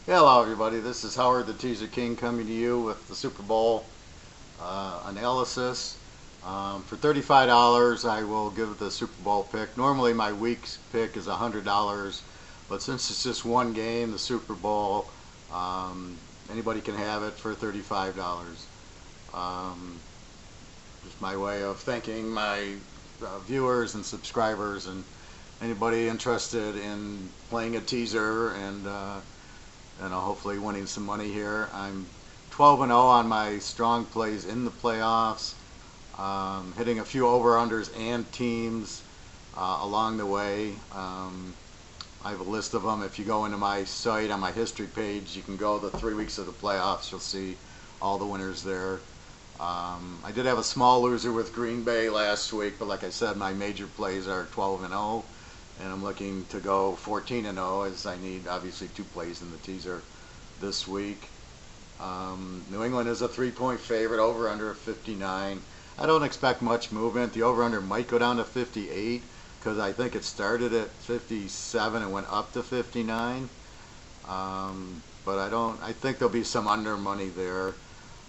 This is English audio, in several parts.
Hello everybody, this is Howard the Teaser King coming to you with the Super Bowl analysis. For $35 I will give the Super Bowl pick. Normally my week's pick is $100, but since it's just one game, the Super Bowl, anybody can have it for $35. Just my way of thanking my viewers and subscribers and anybody interested in playing a teaser and hopefully winning some money here. I'm 12-0 on my strong plays in the playoffs, hitting a few over-unders and teams along the way. I have a list of them. If you go into my site on my history page, you can go the 3 weeks of the playoffs. You'll see all the winners there. I did have a small loser with Green Bay last week, but like I said, my major plays are 12-0. And I'm looking to go 14-0 as I need obviously 2 plays in the teaser this week. New England is a 3-point favorite, over under 59. I don't expect much movement. The over under might go down to 58 because I think it started at 57 and went up to 59. But I think there'll be some under money there.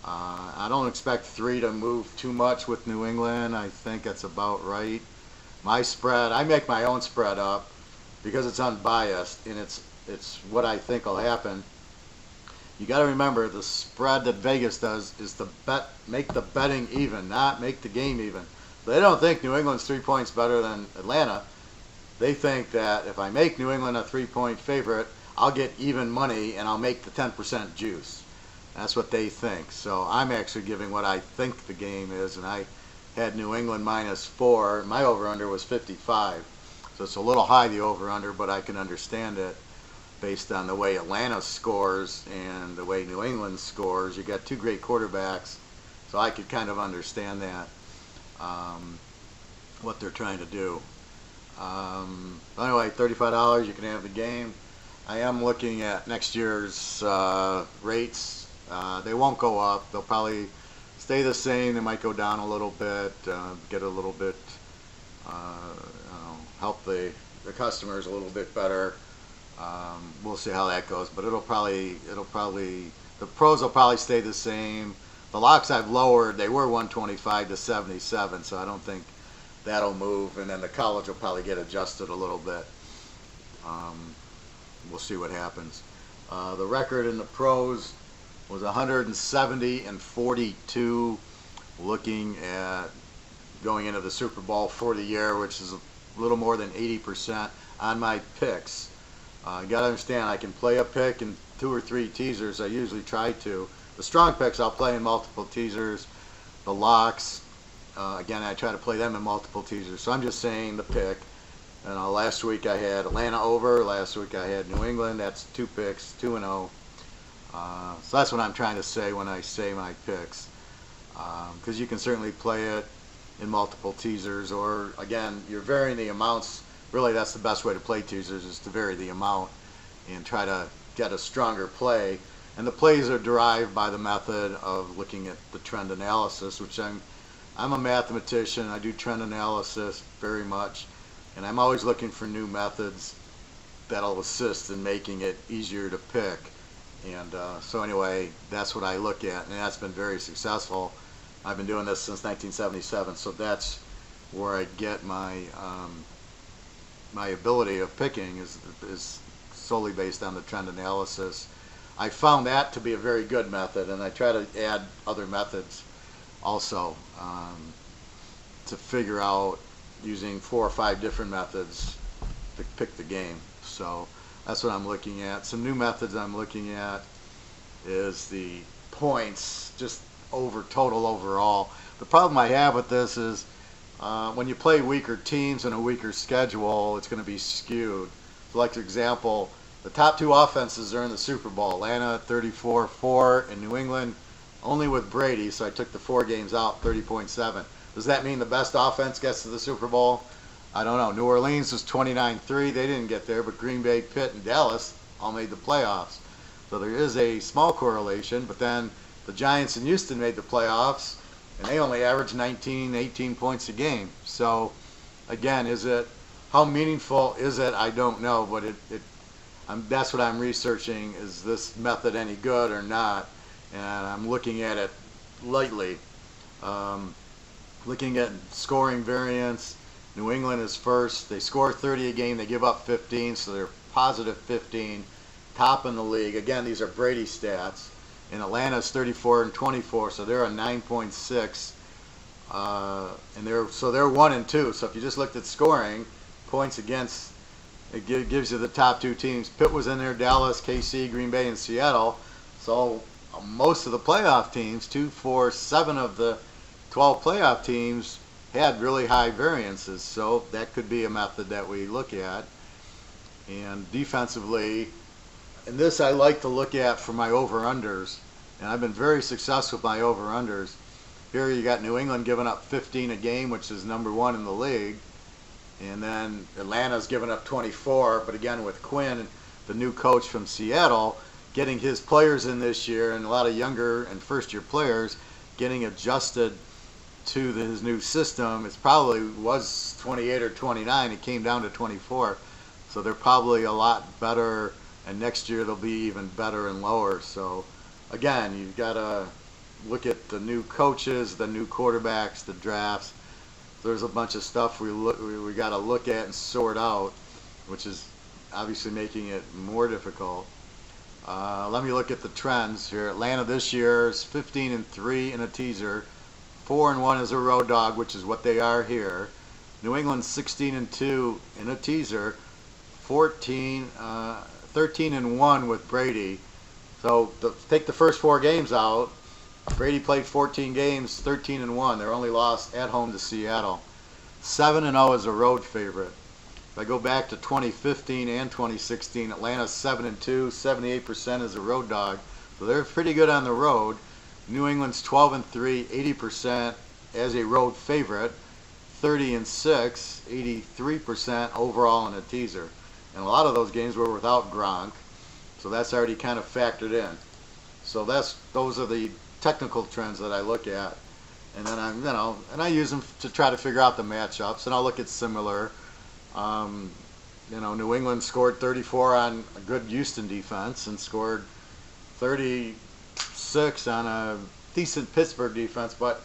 I don't expect 3 to move too much with New England. I think that's about right. My spread, I make my own spread up because it's unbiased and it's what I think will happen. You got to remember the spread that Vegas does is to make the betting even, not make the game even. They don't think New England's 3 points better than Atlanta. They think that if I make New England a 3-point favorite, I'll get even money and I'll make the 10% juice. That's what they think. So I'm actually giving what I think the game is, and I had New England -4. My over-under was 55. So it's a little high, the over-under, but I can understand it based on the way Atlanta scores and the way New England scores. You got 2 great quarterbacks, so I could kind of understand that, what they're trying to do. Anyway, $35, you can have the game. I am looking at next year's rates. They won't go up. They'll probably stay the same. They might go down a little bit, get a little bit, help the customers a little bit better. We'll see how that goes, but the pros will probably stay the same. The locks I've lowered, they were 125 to 77, so I don't think that'll move, and then the college will probably get adjusted a little bit. We'll see what happens. The record in the pros was 170-42, looking at going into the Super Bowl for the year, which is a little more than 80% on my picks. You got to understand, I can play a pick in 2 or 3 teasers. I usually try to. The strong picks I'll play in multiple teasers. The locks, again, I try to play them in multiple teasers. So I'm just saying the pick. And last week I had Atlanta over. Last week I had New England. That's 2 picks, 2-0. So that's what I'm trying to say when I say my picks, because you can certainly play it in multiple teasers, or again, you're varying the amounts. Really, that's the best way to play teasers, is to vary the amount and try to get a stronger play. And the plays are derived by the method of looking at the trend analysis, which I'm a mathematician. I do trend analysis very much, and I'm always looking for new methods that'll assist in making it easier to pick. And so anyway, that's what I look at, and that's been very successful. I've been doing this since 1977, so that's where I get my my ability of picking is solely based on the trend analysis. I found that to be a very good method, and I try to add other methods also to figure out using 4 or 5 different methods to pick the game. So that's what I'm looking at. Some new methods I'm looking at is the points, just over total overall. The problem I have with this is when you play weaker teams and a weaker schedule, it's going to be skewed. So like for example, the top 2 offenses are in the Super Bowl. Atlanta 34-4 and New England only with Brady, so I took the 4 games out, 30.7. Does that mean the best offense gets to the Super Bowl? I don't know. New Orleans was 29-3. They didn't get there, but Green Bay, Pitt, and Dallas all made the playoffs. So there is a small correlation, but then the Giants and Houston made the playoffs, and they only averaged 19, 18 points a game. So, again, how meaningful is it? I don't know, but that's what I'm researching. Is this method any good or not? And I'm looking at it lightly. Um, Looking at scoring variance, New England is first. They score 30 a game. They give up 15, so they're positive 15, top in the league. Again, these are Brady stats. And Atlanta's 34 and 24, so they're a 9.6. And they're 1 and 2. So if you just looked at scoring, points against, it gives you the top 2 teams. Pitt was in there, Dallas, KC, Green Bay, and Seattle. So most of the playoff teams, 2, 4, 7 of the 12 playoff teams had really high variances, so that could be a method that we look at. And defensively, and this I like to look at for my over-unders, and I've been very successful with my over-unders. Here you got New England giving up 15 a game, which is number 1 in the league, and then Atlanta's giving up 24, but again with Quinn, the new coach from Seattle, getting his players in this year, and a lot of younger and first-year players getting adjusted to his new system. It probably was 28 or 29. It came down to 24. So they're probably a lot better, and next year they'll be even better and lower. So again, you've got to look at the new coaches, the new quarterbacks, the drafts. There's a bunch of stuff we got to look at and sort out, which is obviously making it more difficult. Let me look at the trends here. Atlanta this year is 15 and 3 in a teaser. 4 and 1 as a road dog, which is what they are here. New England 16 and 2 in a teaser. 13 and 1 with Brady. So take the first 4 games out. Brady played 14 games, 13 and 1. Their only loss at home to Seattle. 7 and 0 as a road favorite. If I go back to 2015 and 2016, Atlanta's 7 and 2, 78% as a road dog. So they're pretty good on the road. New England's 12 and 3, 80% as a road favorite, 30 and 6, 83% overall in a teaser. And a lot of those games were without Gronk, so that's already kind of factored in. So those are the technical trends that I look at, and then I use them to try to figure out the matchups, and I'll look at similar. New England scored 34 on a good Houston defense and scored 36 on a decent Pittsburgh defense, but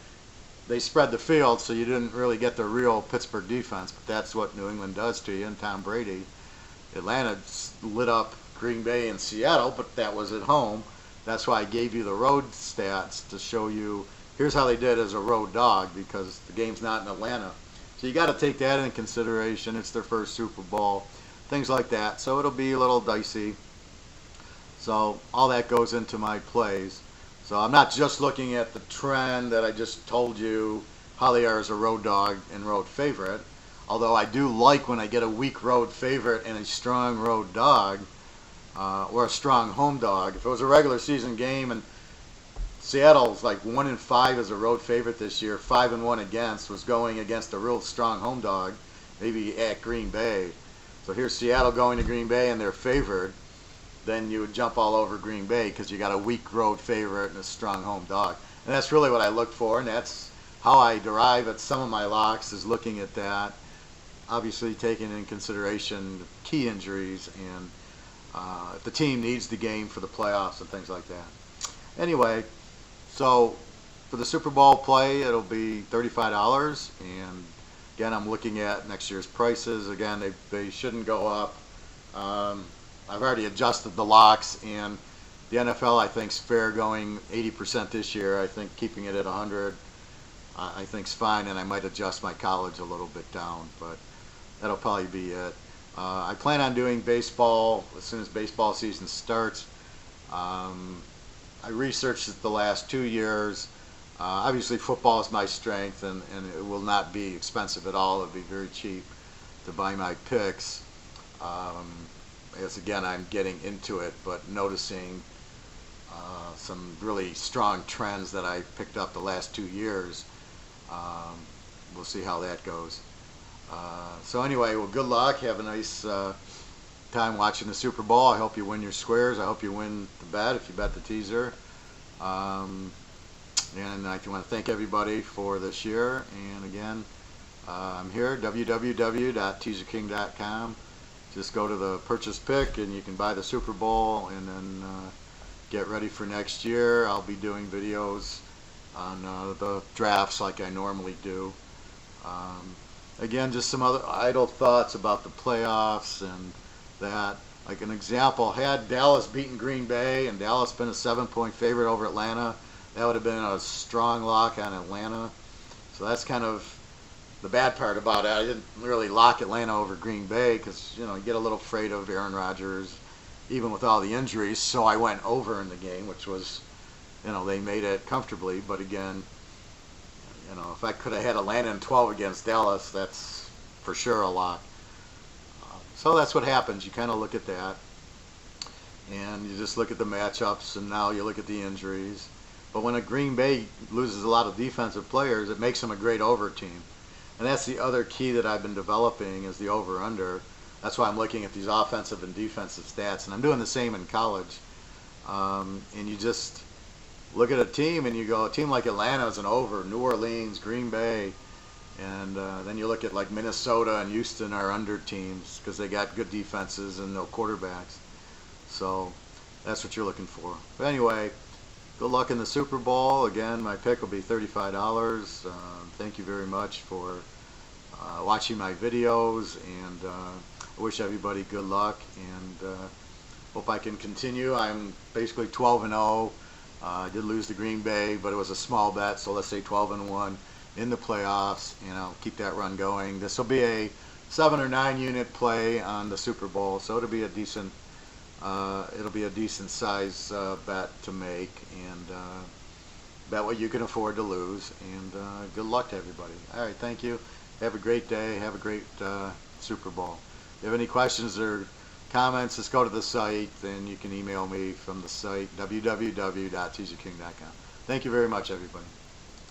they spread the field, so you didn't really get the real Pittsburgh defense. But that's what New England does to you, and Tom Brady. Atlanta lit up Green Bay and Seattle, but that was at home. That's why I gave you the road stats to show you here's how they did as a road dog, because the game's not in Atlanta. So you got to take that into consideration. It's their first Super Bowl, things like that. So it'll be a little dicey. So all that goes into my plays. So I'm not just looking at the trend that I just told you how they are as a road dog and road favorite. Although I do like when I get a weak road favorite and a strong road dog, or a strong home dog. If it was a regular season game and Seattle's like 1 and 5 as a road favorite this year, 5 and 1 against, was going against a real strong home dog, maybe at Green Bay. So here's Seattle going to Green Bay and they're favored. Then you would jump all over Green Bay because you got a weak road favorite and a strong home dog. And that's really what I look for, and that's how I derive at some of my locks, is looking at that. Obviously taking in consideration key injuries and if the team needs the game for the playoffs and things like that. Anyway, so for the Super Bowl play, it'll be $35. And again, I'm looking at next year's prices. Again, they shouldn't go up. I've already adjusted the locks, and the NFL I think is fair going 80% this year. I think keeping it at 100 I think is fine, and I might adjust my college a little bit down, but that'll probably be it. I plan on doing baseball as soon as baseball season starts. I researched it the last 2 years. Obviously football is my strength, and it will not be expensive at all. It'll be very cheap to buy my picks. As again, I'm getting into it, but noticing some really strong trends that I picked up the last 2 years. We'll see how that goes. So anyway, well, good luck. Have a nice time watching the Super Bowl. I hope you win your squares. I hope you win the bet if you bet the teaser. And I want to thank everybody for this year. And again, I'm here, www.teaserking.com. just go to the purchase pick and you can buy the Super Bowl, and then get ready for next year. I'll be doing videos on the drafts like I normally do. Again, just some other idle thoughts about the playoffs and that. Like an example, had Dallas beaten Green Bay and Dallas been a 7-point favorite over Atlanta, that would have been a strong lock on Atlanta. So that's kind of the bad part about it. I didn't really lock Atlanta over Green Bay because, you get a little afraid of Aaron Rodgers, even with all the injuries. So I went over in the game, which was, they made it comfortably. But again, if I could have had Atlanta in 12 against Dallas, that's for sure a lock. So that's what happens. You kind of look at that, and you just look at the matchups, and now you look at the injuries. But when a Green Bay loses a lot of defensive players, it makes them a great over team. And that's the other key that I've been developing is the over-under. That's why I'm looking at these offensive and defensive stats. And I'm doing the same in college. And you just look at a team and you go, a team like Atlanta is an over, New Orleans, Green Bay. And then you look at like Minnesota and Houston are under teams because they got good defenses and no quarterbacks. So that's what you're looking for. But anyway, good luck in the Super Bowl. Again, my pick will be $35. Thank you very much for watching my videos, and I wish everybody good luck, and hope I can continue. I'm basically 12-0. I did lose to Green Bay, but it was a small bet, so let's say 12-1 in the playoffs, and I'll keep that run going. This will be a 7 or 9 unit play on the Super Bowl, so it'll be a decent size bet to make, and bet what you can afford to lose, and good luck to everybody. All right, thank you. Have a great day. Have a great Super Bowl. If you have any questions or comments, just go to the site, and you can email me from the site, www.teaserking.com. Thank you very much, everybody.